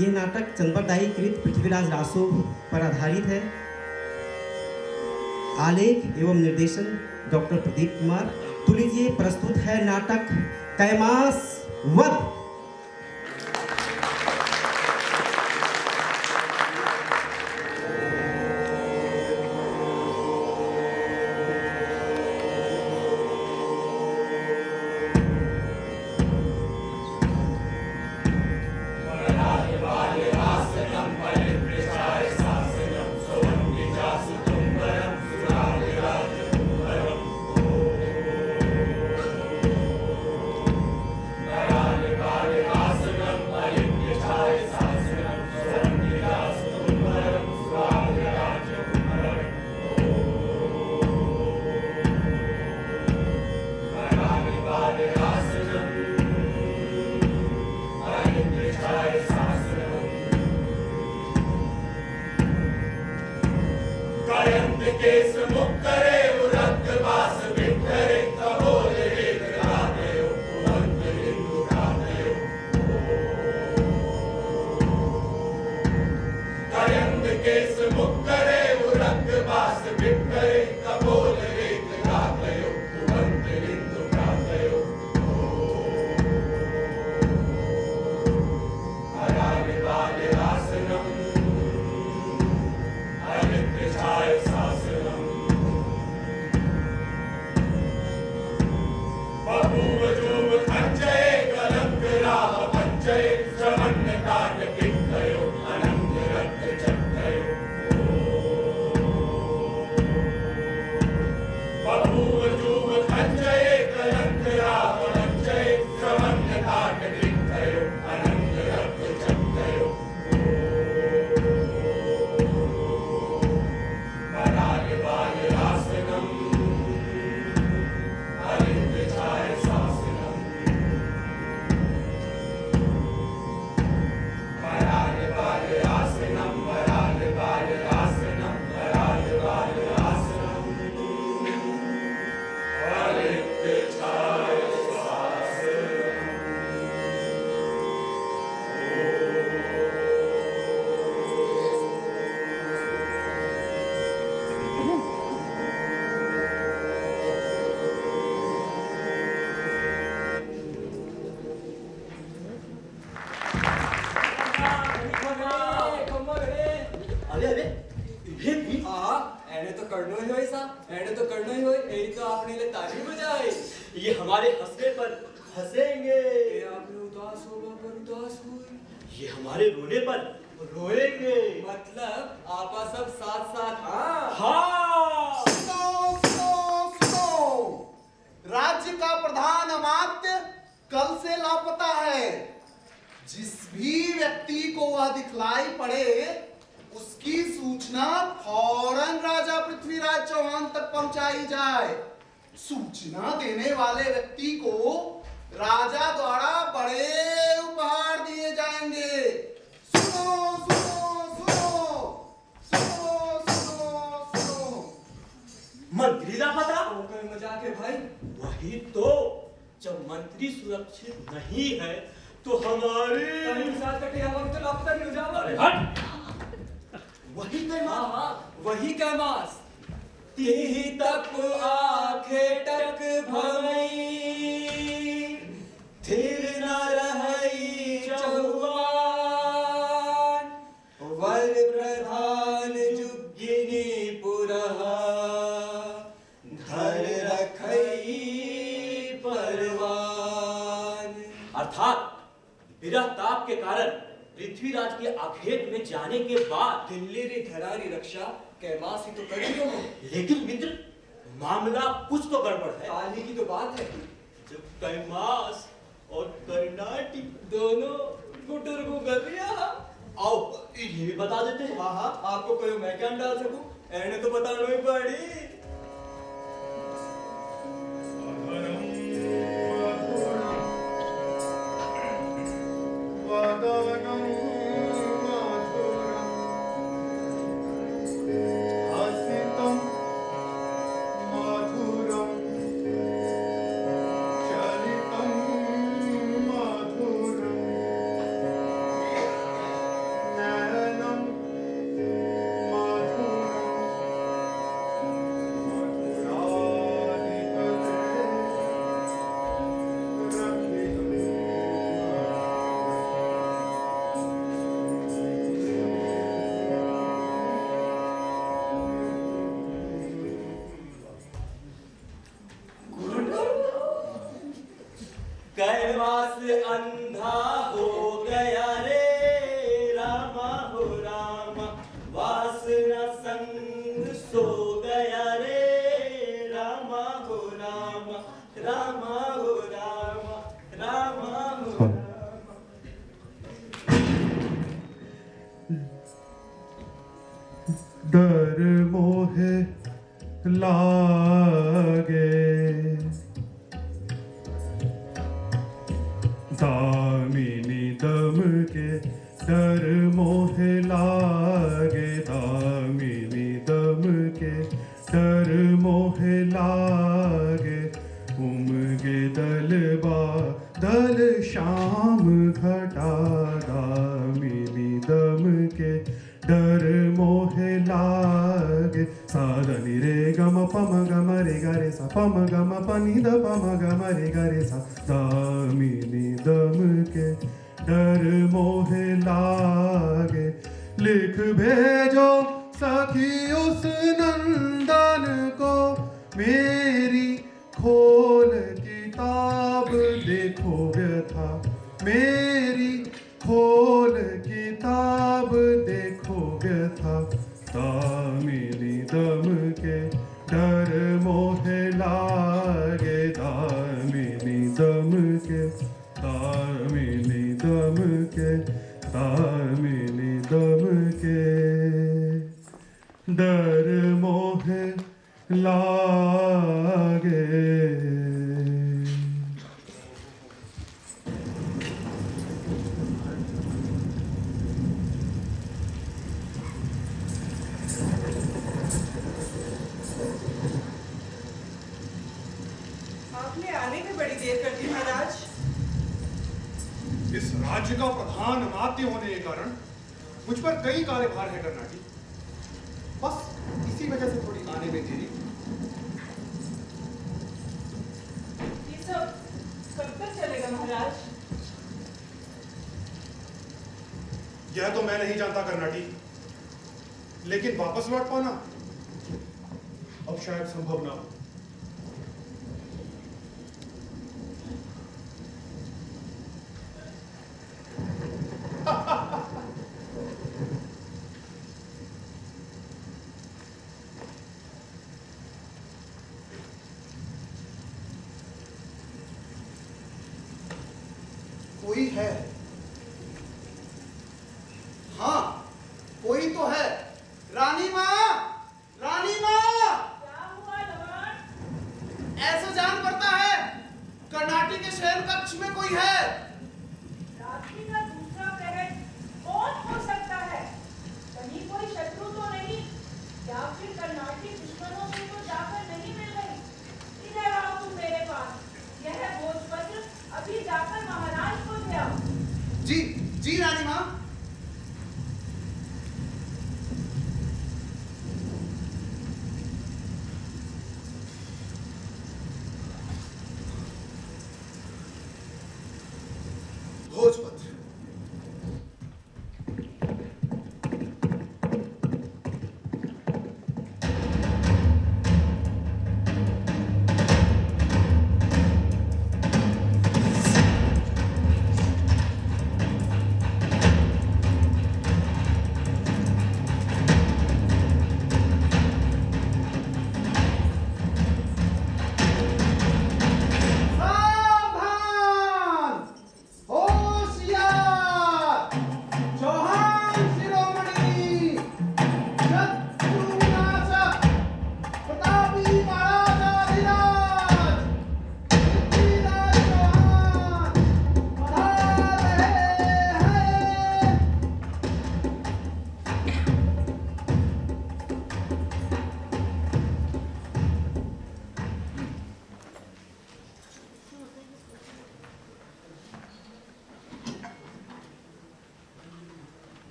यह नाटक चंद्रदाई कृत पृथ्वीराज रासो पर आधारित है। आलेख एवं निर्देशन डॉक्टर प्रदीप कुमार। तो लीजिए प्रस्तुत है नाटक कैमास वध। ये हमारे हंसने पर हंसेंगे, ये हमारे रोने पर रोएंगे। मतलब आपा सब साथ साथ। हाँ हाँ। सुनो। राज्य का प्रधान अमात्य कल से लापता है। जिस भी व्यक्ति को वह दिखलाई पड़े उसकी सूचना फौरन राजा पृथ्वीराज चौहान तक पहुंचाई जाए। सूचना देने वाले व्यक्ति को राजा द्वारा बड़े उपहार दिए जाएंगे। सुनो सुनो सुनो सुनो सुनो सुनो। मंत्री लापता? कोई मजाक है भाई? वही तो, जब मंत्री सुरक्षित नहीं है तो हमारे साथ कटे हवा में तो लापता नहीं हो जाएगा। अरे हट! वही कैमास। हाँ, वही कैमास। तिही तक आंखें टक भमई, थिर न रहई चौहान, वर प्रधान जुगिनी पुरहा, धर रखई परवान। अर्थात विरह ताप के कारण पृथ्वीराज के आखेट में जाने के बाद दिल्ली री धरारी रक्षा कैमास ही तो कर रही हो। लेकिन मित्र, मामला कुछ तो गड़बड़ है। हाल ही की तो बात है जब कैमास और कर्नाटक दोनों गुटर को कर दिया। आओ ये भी बता देते हैं। हाँ हाँ, आपको कोई मैं क्या डाल सकूं? एने तो बताना ही पड़ी। डर मोहे लागे दामिनी दम के डर मोहे लागे दामिनी दम के डर मोहे लागे उमगे दल बादल शाम घटा दामिनी दम के डर मोहे लागे साधनी रे गम पम गम रे ग रे सा पम गम पनी द पम गम रे ग रे सा दामिनी दम के डर मोहे लागे लिख भेजो सखी उस नंदन को मेरी खोल किताब देखो व्यथा मेरी खोल किताब देखो व्यथा दामिनी दम के डर मोहे लागे दामिनी दम के दामिनी दम के दामिनी दम के डर मोहे लागे। आपने आने में बड़ी देर कर दी महाराज। इस राज्य का प्रधान अमात्य होने के कारण मुझ पर कई कार्यभार है कर्नाटी, बस इसी वजह से थोड़ी आने में देरी। ये सब कब तक चलेगा महाराज? यह तो मैं नहीं जानता कर्नाटी, लेकिन वापस लौट पाना अब शायद संभव ना हो। कोई है, हाँ कोई तो है। रानी माँ, रानी माँ। क्या हुआ लवान? ऐसा जान पड़ता है कर्नाटी के शहर कक्ष में कोई है। रात्रि का दूसरा प्रहर कौन हो सकता है? कहीं कोई शत्रु तो नहीं, या फिर कर्नाटी दुश्मनों से तो जाकर नहीं मिल गई? इधर आओ तुम मेरे पास। यह भोजपत्र अभी जाकर महाराज को दे आओ। जी जी रानी माँ। भोजपत्र।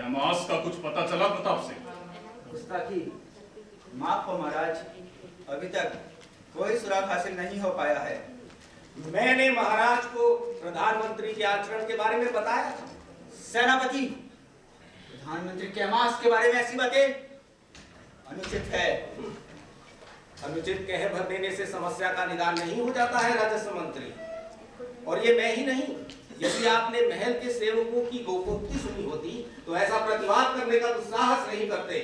मास का कुछ पता चला प्रताप सिंह? गुस्ताखी माफ हो महाराज, अभी तक कोई सुराग हासिल नहीं हो पाया है। मैंने महाराज को प्रधानमंत्री के आचरण के बारे में बताया था। सेनापति, प्रधानमंत्री के अमास के बारे में ऐसी बातें अनुचित है। अनुचित कह भर देने से समस्या का निदान नहीं हो जाता है राजस्व मंत्री। और ये मैं ही नहीं, यदि आपने महल के सेवकों की गोपोक्ति सुनी होती तो ऐसा प्रतिवाद करने का दुस्साहस नहीं करते।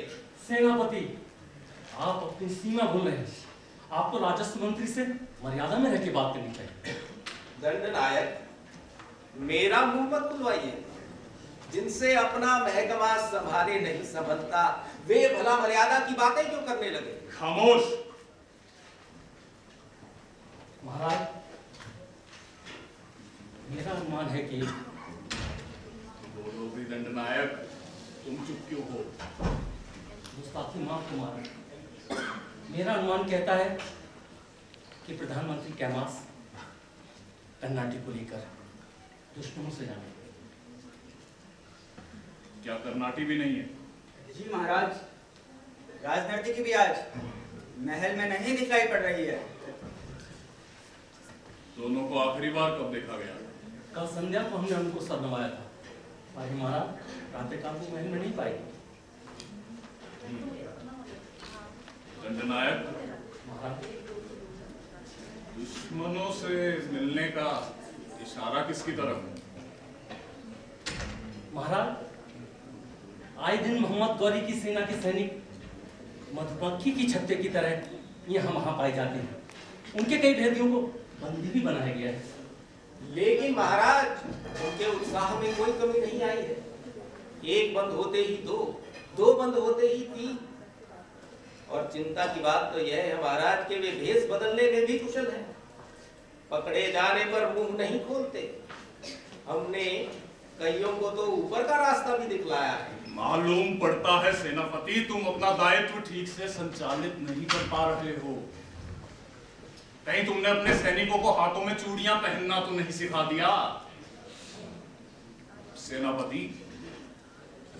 सेनापति, आप अपनी सीमा भूल रहे हैं। आपको राजस्व मंत्री से मर्यादा में रह के बात करनी चाहिए। दंडनायक, मेरा मुंह मत खुलवाइए। जिनसे अपना महकमा संभाले नहीं संभलता, वे भला मर्यादा की बातें क्यों करने लगे? खामोश। महाराज, मेरा अनुमान है कि बोलो भी दंडनायक, तुम चुप क्यों हो? गुस्ताखी माफ कुमार, मेरा अनुमान कहता है कि प्रधानमंत्री कैमास कर्नाटी को लेकर दुश्मनों से जाने। क्या कर्नाटी भी नहीं है? जी महाराज, राजनीति की भी आज महल में नहीं दिखाई पड़ रही है। दोनों को आखिरी बार कब देखा गया? कल संध्या को हमने उनको सर नवाया था। भाई महाराज, प्रातःकाल को महल में नहीं पाई। दंडनायक, महाराज, दुश्मनों से मिलने का इशारा किसकी तरफ है? महाराज, आए दिन मोहम्मद गौरी की सेना के सैनिक मधुमक्खी की छत्ते की तरह यहाँ वहां पाए जाते हैं। उनके कई भेदियों को बंदी भी बनाया गया है। लेकिन महाराज, उनके उत्साह में कोई कमी नहीं आई है। एक बंद होते ही दो, दो बंद होते ही तीन। और चिंता की बात तो यह है महाराज कि वे भेष बदलने में भी कुशल हैं। पकड़े जाने पर मुंह नहीं खोलते। हमने कईयों को तो ऊपर का रास्ता भी दिखलाया है। मालूम पड़ता है सेनापति, तुम अपना दायित्व ठीक से संचालित नहीं कर पा रहे हो। कहीं तुमने अपने सैनिकों को हाथों में चूड़ियां पहनना तो नहीं सिखा दिया? सेनापति,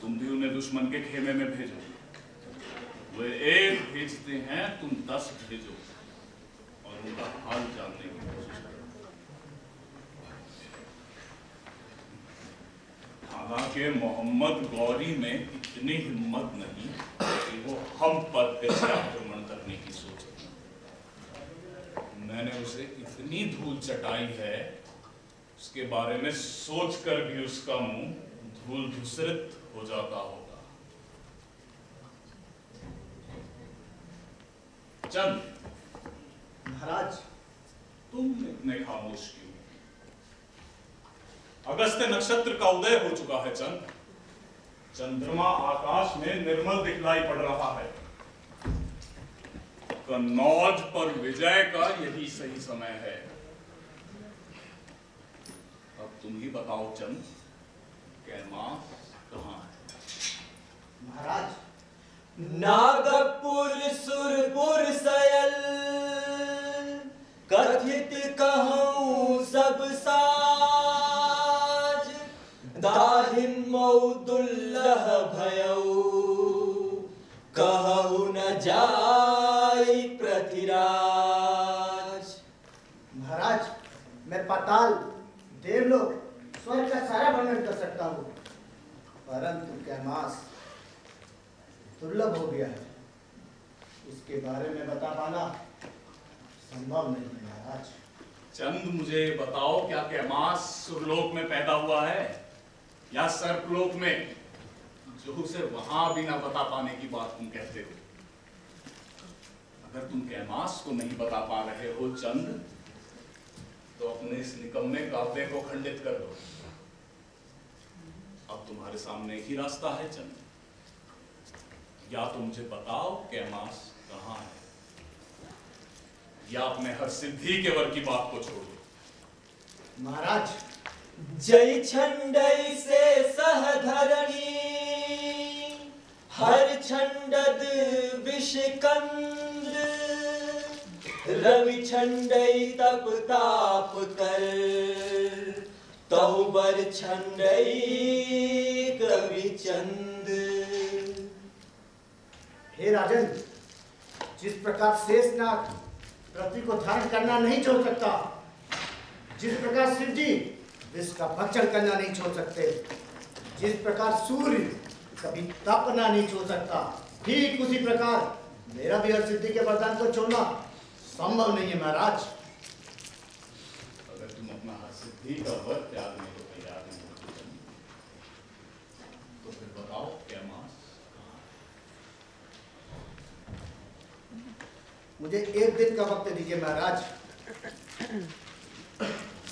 तुम भी उन्हें दुश्मन के खेमे में भेजो। वे एक भेजते हैं, तुम 10 भेजो और उनका हाल जानने की कोशिश करो। हालांकि मोहम्मद गौरी में इतनी हिम्मत नहीं कि वो हम पर फिर से आक्रमण करने की सोचे। मैंने उसे इतनी धूल चटाई है, उसके बारे में सोचकर भी उसका मुंह धूल धूसरित हो जाता होगा। चंद महाराज, तुम इतने खामोश क्यों? अगस्त्य नक्षत्र का उदय हो चुका है चंद। चंद्रमा आकाश में निर्मल दिखलाई पड़ रहा है। कन्नौज पर विजय का यही सही समय है। अब तुम ही बताओ चंद, कैमास कहाँ है? महाराज, नागपुर सुरपुर सयल, कथित कहूँ सब साज, दाहिम मौदुल्लह भयऊ, कहू न जाई पृथ्वीराज। महाराज, मैं पाताल, देवलोक, स्वर्ग का सारा वर्णन कर सकता हूँ, परंतु कैमास दुर्लभ हो गया है। उसके बारे में बता पाना संभव नहीं है महाराज। चंद, मुझे बताओ, क्या कैमास सुरलोक में पैदा हुआ है या सर्पलोक में, जो उसे वहां भी ना बता पाने की बात तुम कहते हो? अगर तुम कैमास को नहीं बता पा रहे हो चंद, तो अपने इस निकम्मे काव्य को खंडित कर दो। अब तुम्हारे सामने ही रास्ता है चंद। या तो मुझे बताओ कैमास कहाँ है, या अपने हर सिद्धि के वर की बात को छोड़ दो। महाराज, जय छंडई से सहधरणी, हर छंडद विषकंद, रवि छंडई तप ताप कर, तहुबर छंडई कवि चंद। हे राजन, जिस प्रकार शेषनाग पृथ्वी को धारण करना नहीं छोड़ सकता, जिस प्रकार शिव जी विश्व का भक्षण करना नहीं छोड़ सकते, जिस प्रकार सूर्य कभी तपना नहीं छोड़ सकता, ठीक उसी प्रकार मेरा भी हर सिद्धि के वरदान को छोड़ना संभव नहीं है महाराज। अगर तुम अपना हर सिद्धि का वर त्यागने को तैयार नहीं हो तो फिर बताओ कैमास कहाँ है? मुझे एक दिन का वक्त दीजिए महाराज।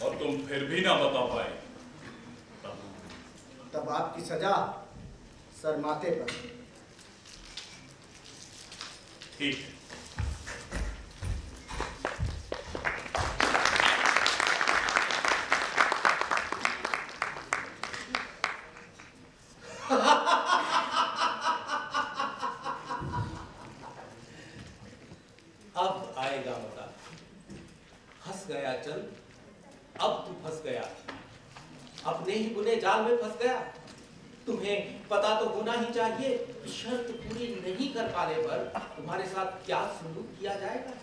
और तुम फिर भी ना बता पाए तब अब आपकी सजा सर माथे पर। ठीक है। अब आएगा मजा। फंस गया चल, अब तू फंस गया, अपने ही बुने जाल में फंस गया। तुम्हें पता तो होना ही चाहिए, शर्त पूरी नहीं कर पाने पर तुम्हारे साथ क्या सलूक किया जाएगा।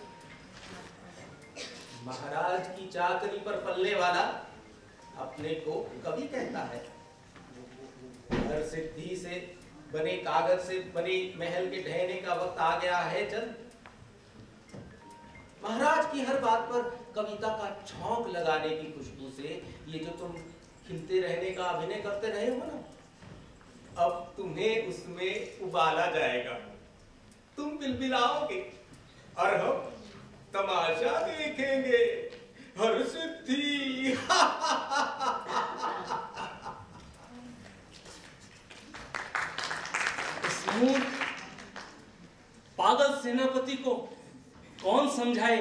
महाराज की चाकरी पर पलने वाला अपने को कवि कहता है। हर सिद्धि से बने कागज से बने महल के ढहने का वक्त आ गया है चल। महाराज की हर बात पर कविता का छौंक लगाने की खुशबू से ये जो तुम खिलते रहने का अभिनय करते रहे हो ना, अब तुम्हें उसमें उबाला जाएगा। तुम बिलबिलाओगे और हम तमाशा देखेंगे। हर सिद्धि मूर्ख पागल सेनापति को कौन समझाए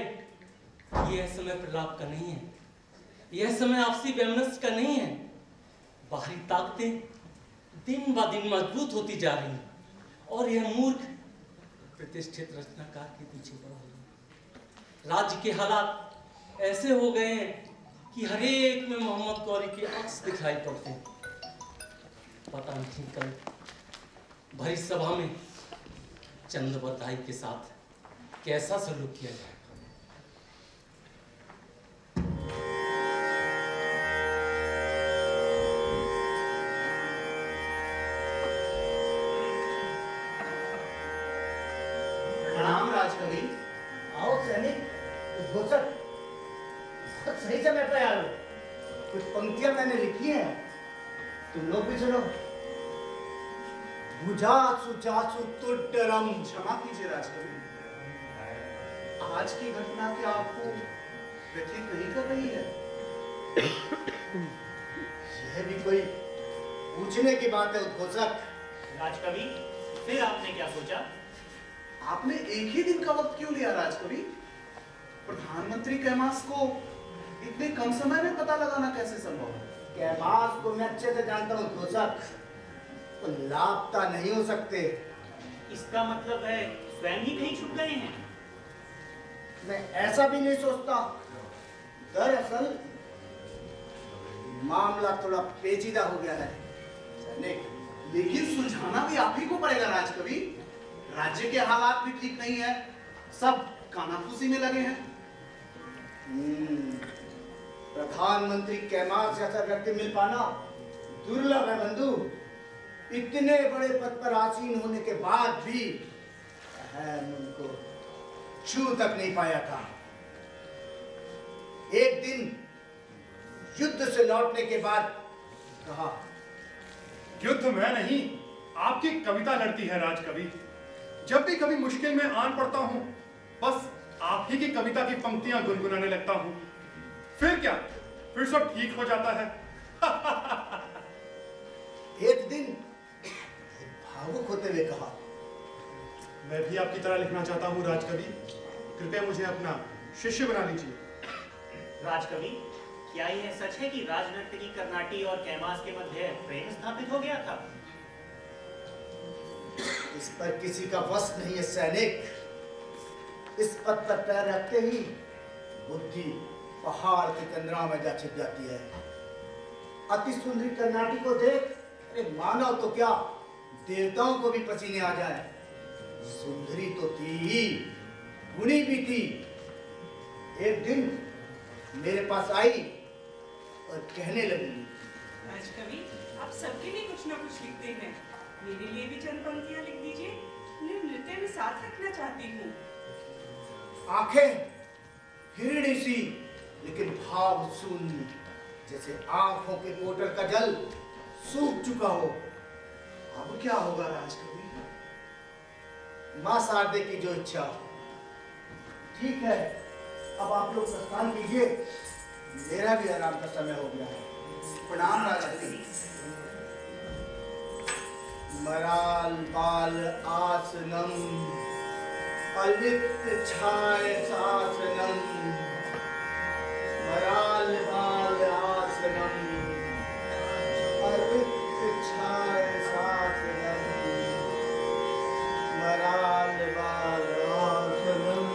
कि यह समय प्रलाप का नहीं है, यह समय आपसी वैमनस्य का नहीं है। बाहरी ताकतें दिन ब दिन मजबूत होती जा रही हैं और यह मूर्ख प्रतिष्ठित रचनाकार के पीछे पड़ा हुआ है। राज्य के हालात ऐसे हो गए हैं कि हर एक में मोहम्मद गौरी के अक्स दिखाई पड़ते हैं। पता नहीं कल भरी सभा में चंद बधाई के साथ कैसा सलूक किया जाएगा। प्रणाम राजकवि। आओ सैनिक, घोषक बहुत सही समय पर आए हो। कुछ पंक्तियां मैंने लिखी हैं, तुम लोग भी सुनो। बुझासु जासु तुड्डरम। क्षमा कीजिए राजकवि, आज की घटना क्या आपको व्यथित नहीं कर रही है? यह भी कोई पूछने की बात है उद्घोषक। राजकवि, फिर आपने क्या सोचा? आपने एक ही दिन का वक्त क्यों लिया राजकवि? प्रधानमंत्री कैमास को इतने कम समय में पता लगाना कैसे संभव है? कैमास को मैं अच्छे से जानता हूँ घोषक, तो लापता नहीं हो सकते। इसका मतलब है स्वयं ही कहीं छुप गए हैं? मैं ऐसा भी नहीं सोचता। दरअसल मामला थोड़ा पेचीदा हो गया है सैनिक, लेकिन सुलझाना भी आप ही को पड़ेगा राजकवि। राज्य के हालात भी ठीक नहीं है, सब कानाफूसी में लगे हैं। प्रधानमंत्री कैमास जैसा व्यक्ति मिल पाना दुर्लभ है बंधु। इतने बड़े पद पर आसीन होने के बाद भी उनको छू तक नहीं पाया था। एक दिन युद्ध से लौटने के बाद कहा, युद्ध में नहीं, आपकी कविता लड़ती है राजकवि। जब भी कभी मुश्किल में आन पड़ता हूं, बस आप ही की कविता की पंक्तियां गुनगुनाने लगता हूं। फिर क्या, फिर सब ठीक हो जाता है। एक दिन भावुक होते हुए कहा, मैं भी आपकी तरह लिखना चाहता हूं राजकवि, कृपया मुझे अपना शिष्य बना लीजिए। राजकवि, क्या यह सच है कि राजनर्तकी कर्नाटी और कैमास के मध्य प्रेम स्थापित हो गया था? इस पर किसी का वश नहीं है सैनिक। इस पद पर पैर रखते ही बुद्धि पहाड़ की कंदरा में जा छिप जाती है। अति सुंदरी कर्नाटी को देख, अरे मानव तो क्या, देवताओं को भी पसीने आ जाए। सुंदरी तो थी ही, गुणी भी थी। एक दिन मेरे पास आई और कहने लगी, राजकवि, आप सबके लिए कुछ ना कुछ लिखते हैं, मेरे लिए भी चंद पंक्तियां लिख दीजिए। मैं नृत्य में साथ रखना चाहती हूँ। आंखें हिरणी सी लेकिन भाव शून्य, जैसे आंखों के पोटर का जल सूख चुका हो। अब क्या होगा राजकवि? मां शारदे की जो इच्छा। ठीक है, अब आप लोग प्रस्थान कीजिए, मेरा भी आराम का समय हो गया है। प्रणाम राजकवि। मराल बाल आसनम अलित छाय शासनम मराल बाल आसनम अलित छाय शासनम मराल बाल आसनम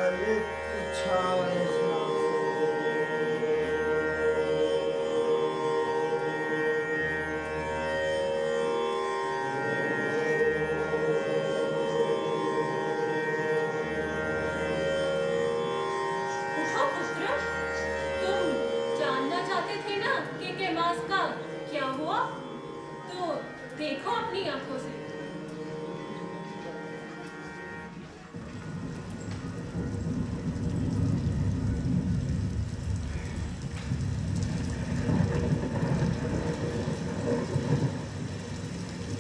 अलित छाय देखो अपनी आंखों से।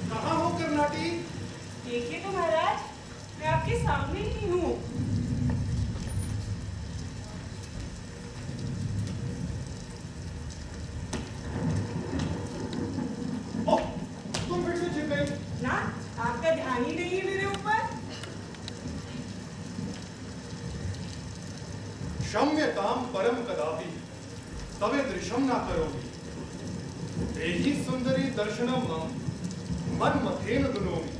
कहाँ हो कर्नाटी? देखिए तो महाराज, मैं आपके सामने ही हूँ। ना, आपका ध्यान ही नहीं है मेरे ऊपर। क्षम्यताम परम कदापि तवे दृशम ना करोमि देहि सुंदरी दर्शनम मम मन मथेन दुनोमि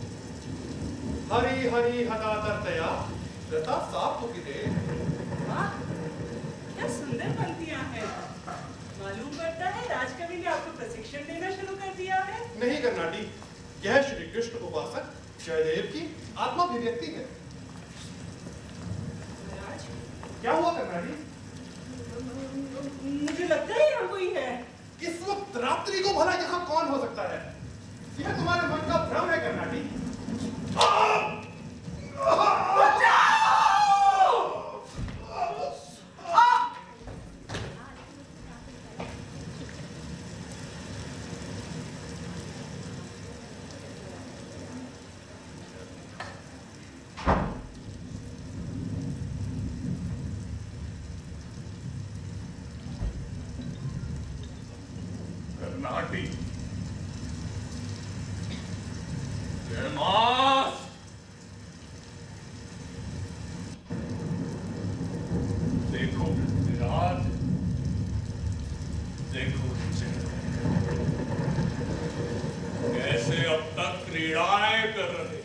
हरि हरि हदातर्तया रता सापुकिते। वाह, क्या सुंदर पंक्तियां हैं। मालूम पड़ता है राजकवि ने आपको प्रशिक्षण देना शुरू कर दिया है। नहीं कर्नाटी, यह श्री कृष्ण उपासक जयदेव की आत्माभिव्यक्ति है। क्या हुआ कर्नाटी? मुझे लगता है यहाँ कोई है। इस वक्त रात्रि को भला यहाँ कौन हो सकता है? यह तुम्हारे मन का भ्रम है कर्नाटी। कर्नाटी, कैमास, देखो विराट, देखो कैसे अब तक क्रीड़ाएं कर रहे।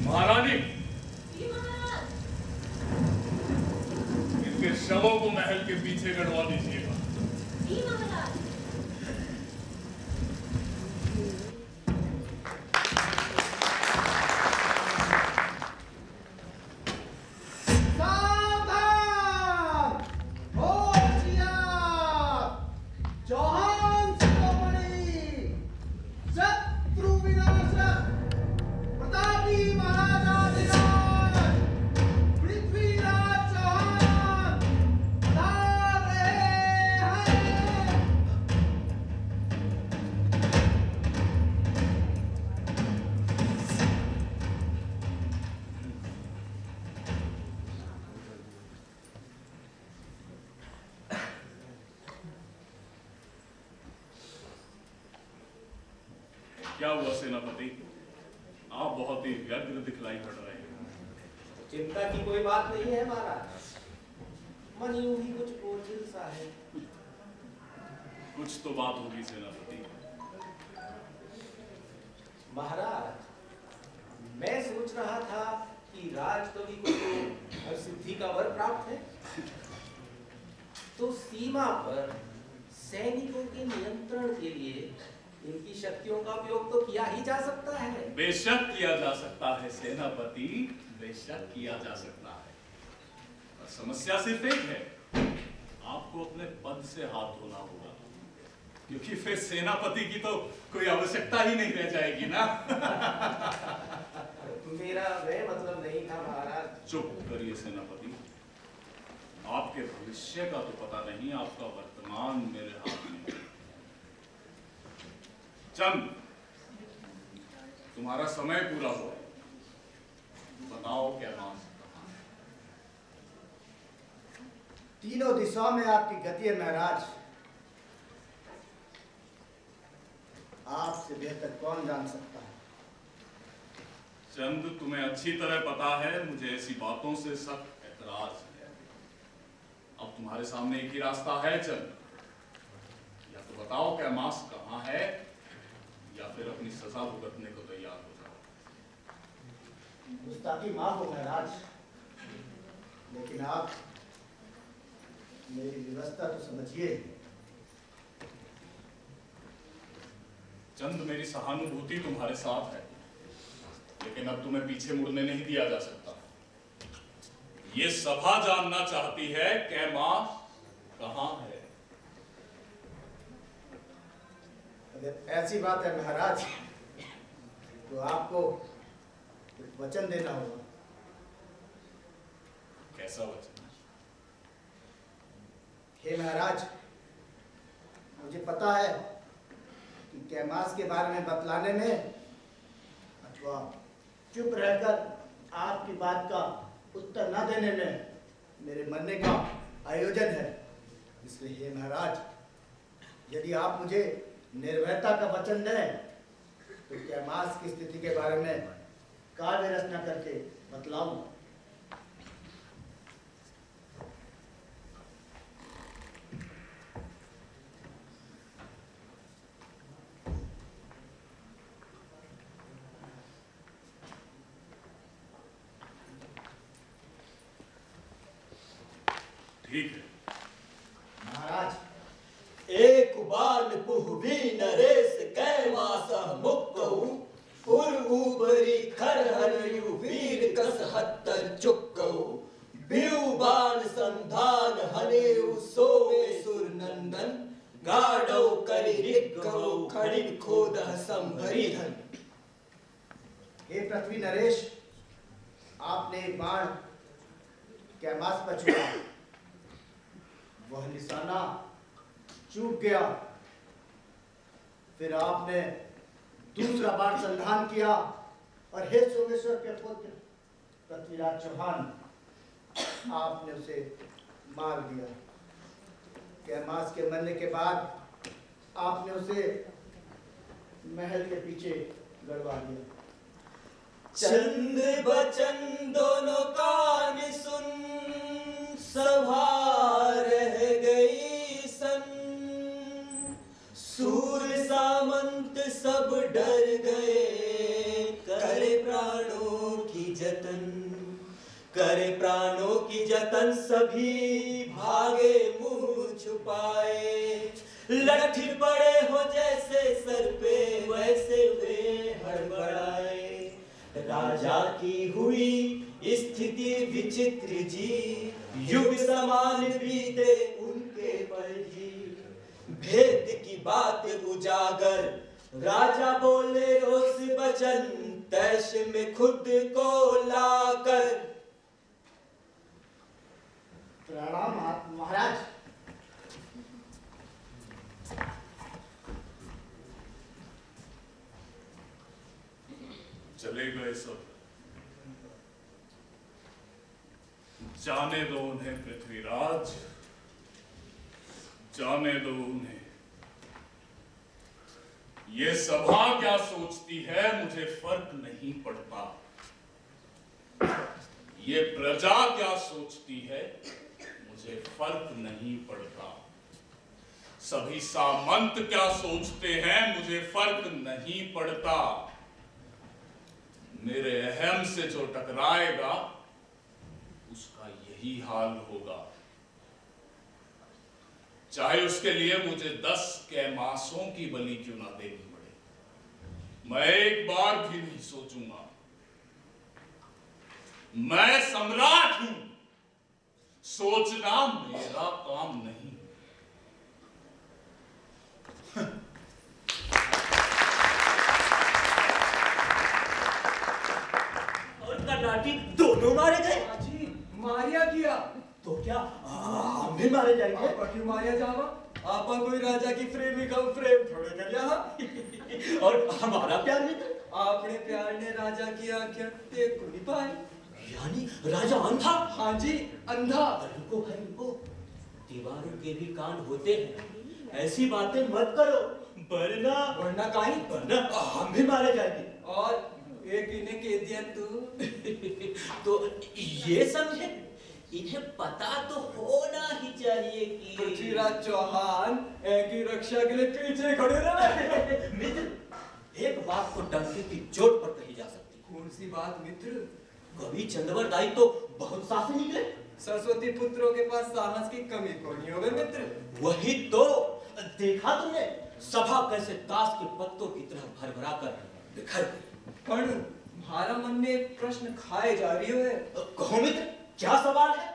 महारानी, इनके शवों को महल के पीछे गड़वा दीजिएगा। क्या हुआ सेनापति? आप बहुत ही व्यग्र दिखलाई पड़ रहे हैं। चिंता की कोई बात नहीं है महाराज, मन यूं ही कुछ बोझिल सा है। कुछ तो बात होगी सेनापति। महाराज, मैं सोच रहा था कि राजकवि को तो हरसिद्धि का वर प्राप्त है, तो सीमा पर सैनिकों के नियंत्रण के लिए इनकी शक्तियों का उपयोग तो किया ही जा सकता है। बेशक किया जा सकता है सेनापति, बेशक किया जा सकता है। और समस्या सिर्फ एक है, आपको अपने पद से हाथ धोना होगा, क्योंकि फिर सेनापति की तो कोई आवश्यकता ही नहीं रह जाएगी ना। मेरा वह मतलब नहीं था महाराज। चुप करिए सेनापति, आपके भविष्य का तो पता नहीं, आपका वर्तमान मेरे हाथ में है। चंद, तुम्हारा समय पूरा हुआ, बताओ क्या नाम? तीनों दिशाओं में आपकी गति है महाराज। आपसे बेहतर कौन जान सकता है। चंद, तुम्हें अच्छी तरह पता है मुझे ऐसी बातों से सख्त एतराज है। अब तुम्हारे सामने एक ही रास्ता है चंद, या तो बताओ कैमास कहाँ है, या फिर अपनी सजा भुगतने को तैयार हो जाओ। गुस्ताखी माफ हो महाराज, लेकिन आप मेरी व्यवस्था तो समझिए। चंद, मेरी सहानुभूति तुम्हारे साथ है, लेकिन अब तुम्हें पीछे मुड़ने नहीं दिया जा सकता। ये सभा जानना चाहती है कैमास कहाँ है। अगर ऐसी बात है महाराज, तो आपको एक वचन देना होगा। कैसा वचन? हे महाराज, मुझे पता है कि कैमास के बारे में बतलाने में अथवा चुप रहकर आपकी बात का उत्तर न देने में मेरे मरने का आयोजन है। इसलिए हे महाराज, यदि आप मुझे निर्भयता का वचन दें तो कैमास की स्थिति के बारे में काव्य रचना करके बतलाऊं। ठीक है महाराज। एक बाल पुहबी नरेश कैमास मुक्कऊ उबरी खरहर यु वीर कस हत्तर चुक्कऊ बिउ बाण संधान हने सोमे सुर नंदन गाडौ करि रिक्कऊ खड़िग खोदह संभरी धन। हे पृथ्वी नरेश, आपने एक बाण कैमास पर छोड़ा, वह निशाना चूक गया। फिर आपने दूसरा बाण संधान किया और हे सोमेश्वर के पुत्र पृथ्वीराज चौहान, आपने उसे मार दिया। कैमास के मरने के बाद आपने उसे महल के पीछे गड़वा दिया। चंद बचन दोनों कान सुन सभा रह गई सन। सूर सामंत सब डर गए, करे प्राणों की जतन, करे प्राणों की जतन। सभी भागे मुंह छुपाए, लठी पड़े हो जैसे सर पे वैसे वे हड़बड़ाए। राजा की हुई स्थिति विचित्र जी, युग समान बीते उनके पर जी। भेद की बात उजागर राजा बोले रोष बचन, तैश में खुद को लाकर। प्रणाम महाराज। चले गए सब, जाने दो उन्हें पृथ्वीराज, जाने दो उन्हें। ये सभा क्या सोचती है मुझे फर्क नहीं पड़ता, ये प्रजा क्या सोचती है मुझे फर्क नहीं पड़ता, सभी सामंत क्या सोचते हैं मुझे फर्क नहीं पड़ता। मेरे अहम से जो टकराएगा उसका यही हाल होगा, चाहे उसके लिए मुझे 10 कैमासों की बलि क्यों ना देनी पड़े। मैं एक बार भी नहीं सोचूंगा, मैं सम्राट हूं, सोचना मेरा काम नहीं। कर्नाटी दोनों मारे गए। जी मारिया किया तो क्या हम भी मारे जाएंगे? आपा क्यों मारिया जावा? आपा कोई राजा की प्रेमिका प्रेम थोड़े कर यहाँ और हमारा प्यार नहीं कर। आपने प्यार ने राजा की आंखें देख को नहीं पाए। यानी राजा अंधा? हाँ जी अंधा। रुको भाई रुको, दीवारों के भी कान होते हैं। ऐसी बातें मत करो, वरना काहे, वरना हम भी मारे जाएंगे। और एक इन्हें कह दिया तू तो ये समझे, इन्हें पता तो होना ही चाहिए कि पृथ्वीराज चौहान की रक्षा के लिए पीछे खड़े रहे। मित्र, एक बात तो डंके की चोट पर कही जा सकती। कौन सी बात मित्र? कवि चंद्रवर दाई तो बहुत साहसी निकले। सरस्वती पुत्रों के पास साहस की कमी को नहीं होगा मित्र। वही तो देखा तुमने, सभा कैसे ताश के पत्तों की तरह भरभरा कर बिखर गई। पर हमारा मन में एक प्रश्न खाए जा रही है। कहो मित्र, क्या सवाल है?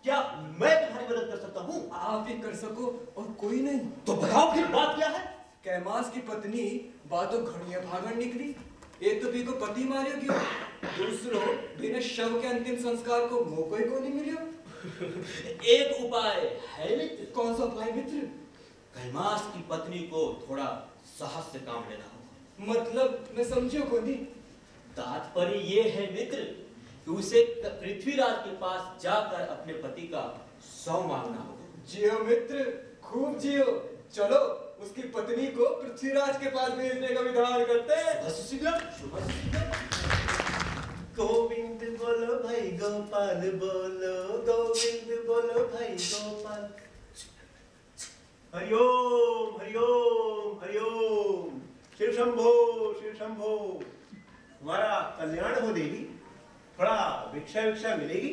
क्या मैं तुम्हारी मदद कर सकता हूँ? आप ही कर सको और कोई नहीं। तो बताओ फिर बात क्या है? कैमास की पत्नी बातों घड़ियां भागन निकली। एक तो भी को पति मारियो क्यों, दूसरो बिना शव के अंतिम संस्कार को मौका ही को नहीं मिलियो। एक उपाय है मित्र। कौन सा उपाय मित्र? कैमास की पत्नी को थोड़ा साहस से काम लेना होगा। मतलब मैं समझियो को नहीं। तात्पर्य ये है मित्र कि उसे पृथ्वीराज के पास जाकर अपने पति का सौ मांगना होगा। जियो मित्र, खूब जियो। चलो उसकी पत्नी को पृथ्वीराज के पास भेजने का विधान करते हैं। गोविंद बोलो भाई गोपाल बोलो, गोविंद बोलो भाई गोपाल। हरिओम हरिओम हरिओम। शिव शंभो शिव शंभो। हमारा कल्याण हो देवी, थोड़ा भिक्षा विक्षा मिलेगी?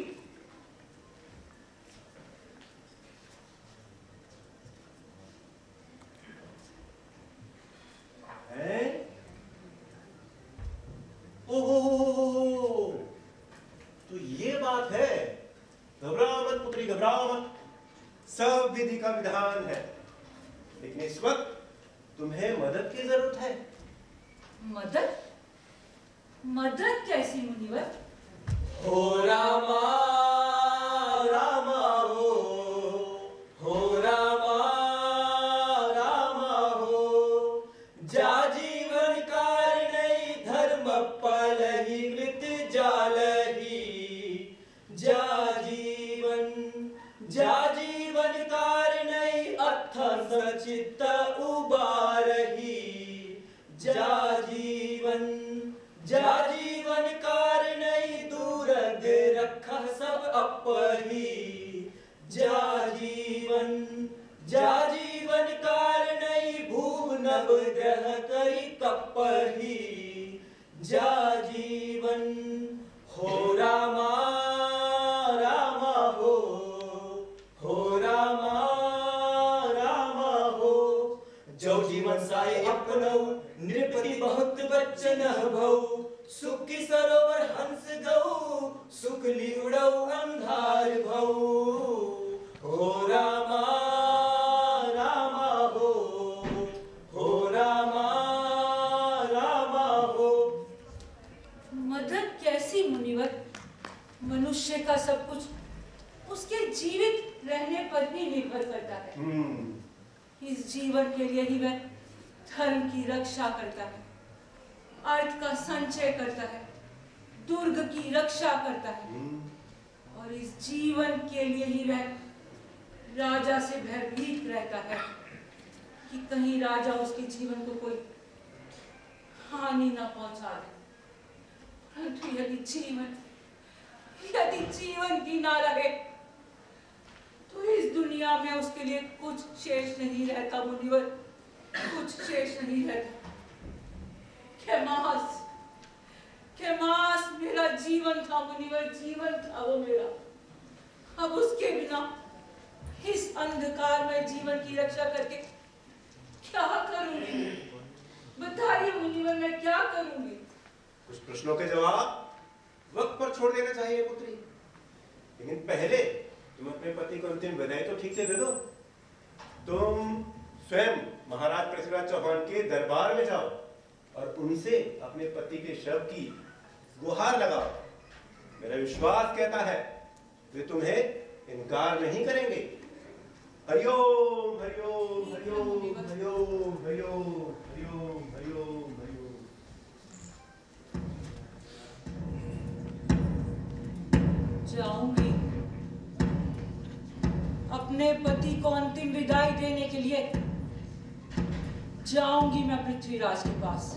ओहो, तो ये बात है। घबराओ मत पुत्री, घबराओ मत। सब विधि का विधान है, लेकिन इस वक्त तुम्हें मदद की जरूरत है। मदद? मदद कैसी मुनिवर? हो रामा रामा हो रामा रामा हो, जा जीवन कारणई धर्म पलहि मृत जालहि, जा जीवन कारणई अथ सचित्त उबारहि, जा जीवन कारणई दूरग रखह सब अपहि, जा जीवन कारणई भूव नभ ग्रह करी कपहि, जा जीवन हो रामा रामा हो रामा रामा हो, जो जीवन साय अपनौ नृपति बहुत बच्चन भौ, सुखी सरोवर हंस गौ सुखली उड़ौ अंधार भौ, हो रामा रामा हो रामा रामा हो। मदद कैसी मुनिवर? मनुष्य का सब कुछ उसके जीवित रहने पर ही निर्भर करता है। इस जीवन के लिए ही वह धर्म की रक्षा करता है, अर्थ का संचय करता है, दुर्ग की रक्षा करता है, और इस जीवन के लिए ही वह राजा से भयभीत रहता है कि कहीं राजा उसके जीवन को कोई हानि न पहुंचा दे। परंतु यदि जीवन की ना रहे तो इस दुनिया में उसके लिए कुछ शेष नहीं रहता मुनिवर, कुछ शेष नहीं रहता। कैमास मेरा जीवन था मुनिवर, जीवन था वो मेरा। अब उसके बिना इस अंधकार में जीवन की रक्षा करके क्या करूंगी? बताइए मुनिवर, मैं क्या करूंगी? कुछ प्रश्नों के जवाब वक्त पर छोड़ देना चाहिए पुत्री, लेकिन पहले तुम अपने पति को अंतिम विदाई तो ठीक से दे दो। तुम स्वयं महाराज पृथ्वीराज चौहान के दरबार में जाओ और उनसे अपने पति के शव की गुहार लगाओ। मेरा विश्वास कहता है वे तुम्हें इनकार नहीं करेंगे। हरिओम हरिओम हरिओम हरिओम हरिओम हरिओम हरिओम हरिओम। जाऊंगी, अपने अपने पति को अंतिम विदाई देने के लिए जाऊंगी मैं पृथ्वीराज के पास।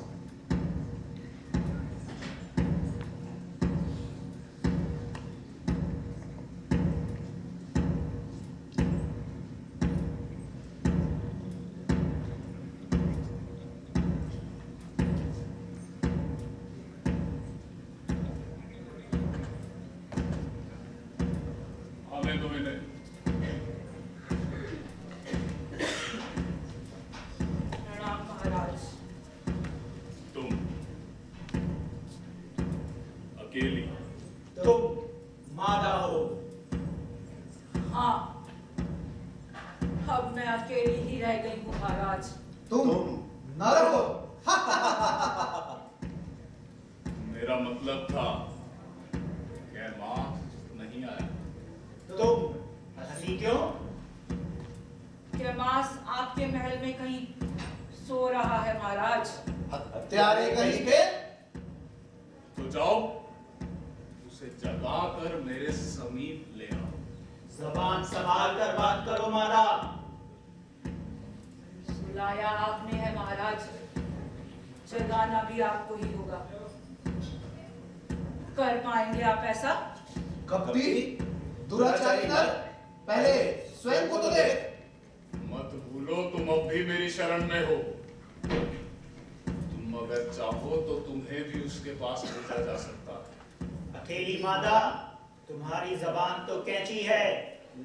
तुम्हारी जबान तो कैंची है,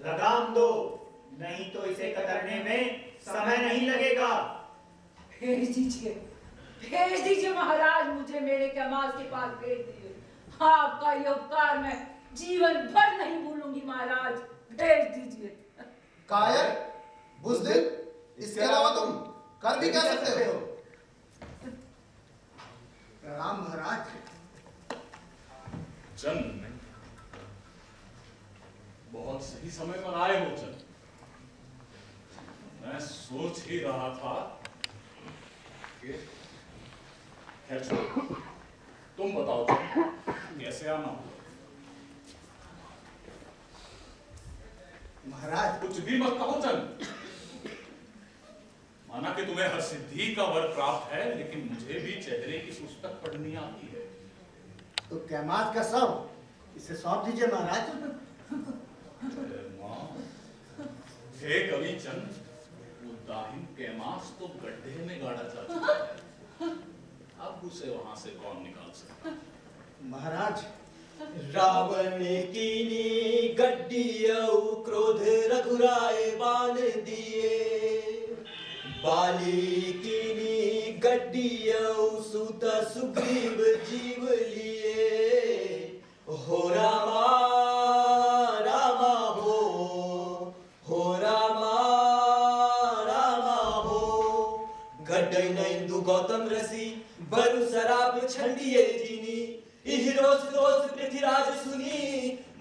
लगाम दो, नहीं तो इसे कतरने में समय नहीं लगेगा। भेज दीजिए महाराज, मुझे मेरे कैमास के पास भेज दीजिए। आपका ये उपकार मैं जीवन भर नहीं भूलूंगी महाराज, भेज दीजिए। कायर, बुज़दिल, इसके अलावा तुम कर भी क्या सकते हो? प्रणाम महाराज। चंद, बहुत सही समय पर आए हो चंद। मैं सोच ही रहा था कि खैर छोड़ो, तुम बताओ कैसे आना हुआ? महाराज कुछ भी मत कहो चंद। माना कि तुम्हें हर सिद्धि का वर प्राप्त है, लेकिन मुझे भी चेहरे की पुस्तक पढ़नी आती है। तो कैमास का सब इसे सौंप दीजिए महाराज। हे कवि चंद, वो दाहिन कैमास तो गड्ढे में गाड़ा जा चुका है, अब उसे वहां से कौन निकाल सकता? महाराज रावण कीनी गड्डियौ क्रोध रघुराय बाण दिए, बाली कीनी गड्डियौ सूत सुग्रीव जीव लिए। हो रामा रामा हो रामा रामा हो, गड्डई नैंदु गौतम रसी बरु शराब छंडिये जीनी। इहिरोस दोष पृथ्वीराज सुनी,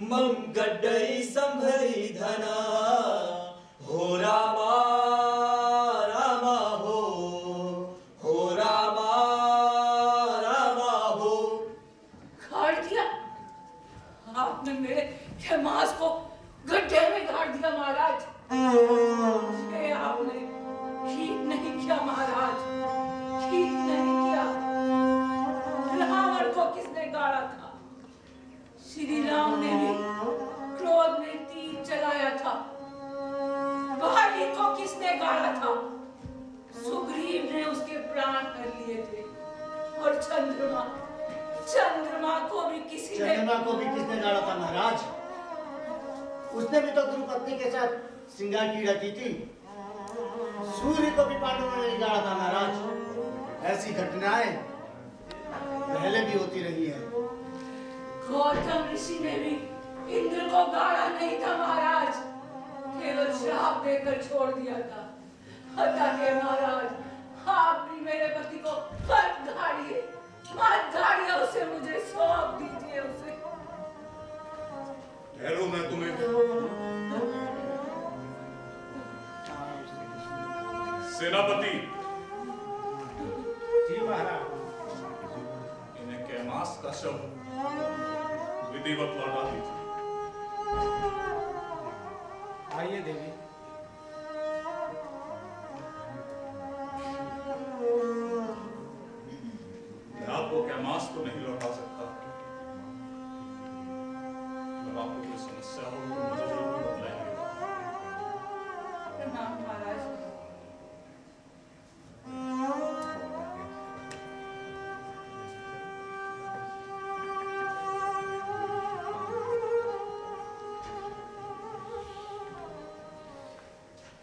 मम गड्डई संभरी धना। हो रामा रामा हो रामा रामा हो। गाड़ दिया आपने मेरे कैमास को, गड्ढे में गाड़ दिया महाराज। ये आपने ठीक नहीं किया महाराज, ठीक नहीं किया। रावण को किसने गाड़ा था? श्री राम ने भी क्रोध में तीर चलाया था। बाली को किसने गाड़ा था? सुग्रीव ने उसके प्राण कर लिए थे। और चंद्रमा को भी किसने गाड़ा था महाराज? उसने भी तो द्रुपदी के साथ श्रृंगार की रखी थी। सूर्य को भी पांडवों ने गाड़ा था महाराज। ऐसी घटनाएं पहले भी होती रही है। गौतम ऋषि ने भी इंद्र को गाड़ा नहीं था महाराज, केवल श्राप देकर छोड़ दिया था। अतः महाराज आप भी मेरे पति को मत गाड़िए, उसे मुझे सौंप दीजिए उसे। ठहरो, मैं तुम्हें सेनापति। जी महाराज। इन्हें कैमास का शव विधिवत लौटा दीजिए। आइए देवी।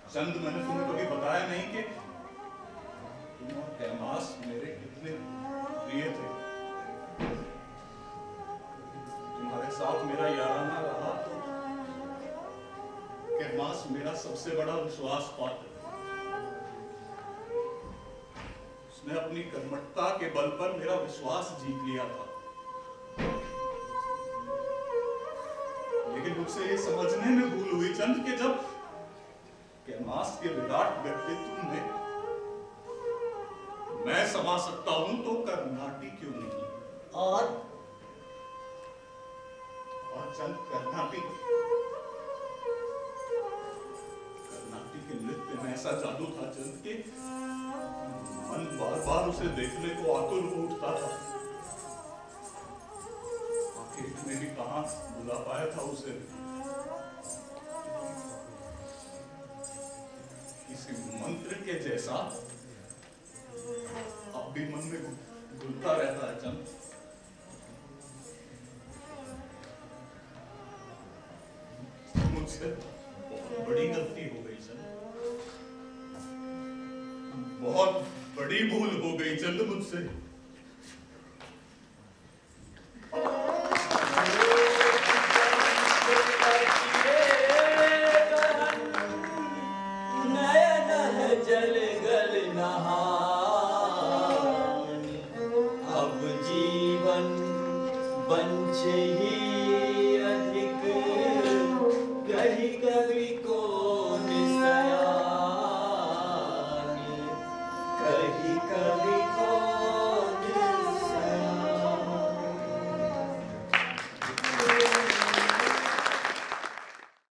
चंद, मैंने तुम्हें कभी बताया नहीं कि तुम और कैमास मेरे कितने प्रिय थे। तुम्हारे साथ मेरा याराना रहा तो कैमास मेरा सबसे बड़ा विश्वास पात्र। उसने अपनी कर्मठता के बल पर मेरा विश्वास जीत लिया था। लेकिन मुझसे ये समझने में भूल हुई चंद कि जब कैमास के विराट व्यक्तित्व में मैं समा सकता हूं तो कर्नाटी क्यों नहीं? और चंद, कर्नाटी के नृत्य में ऐसा जादू था चंद के मन बार बार उसे देखने को आतुर हो उठता था। आखिर में भी कहां बुला पाया था उसे। किसी मंत्र के जैसा अब भी मन में घुलता रहता है चंद। मुझसे बहुत बड़ी गलती हो गई चंद, बहुत बड़ी भूल हो गई चंद मुझसे।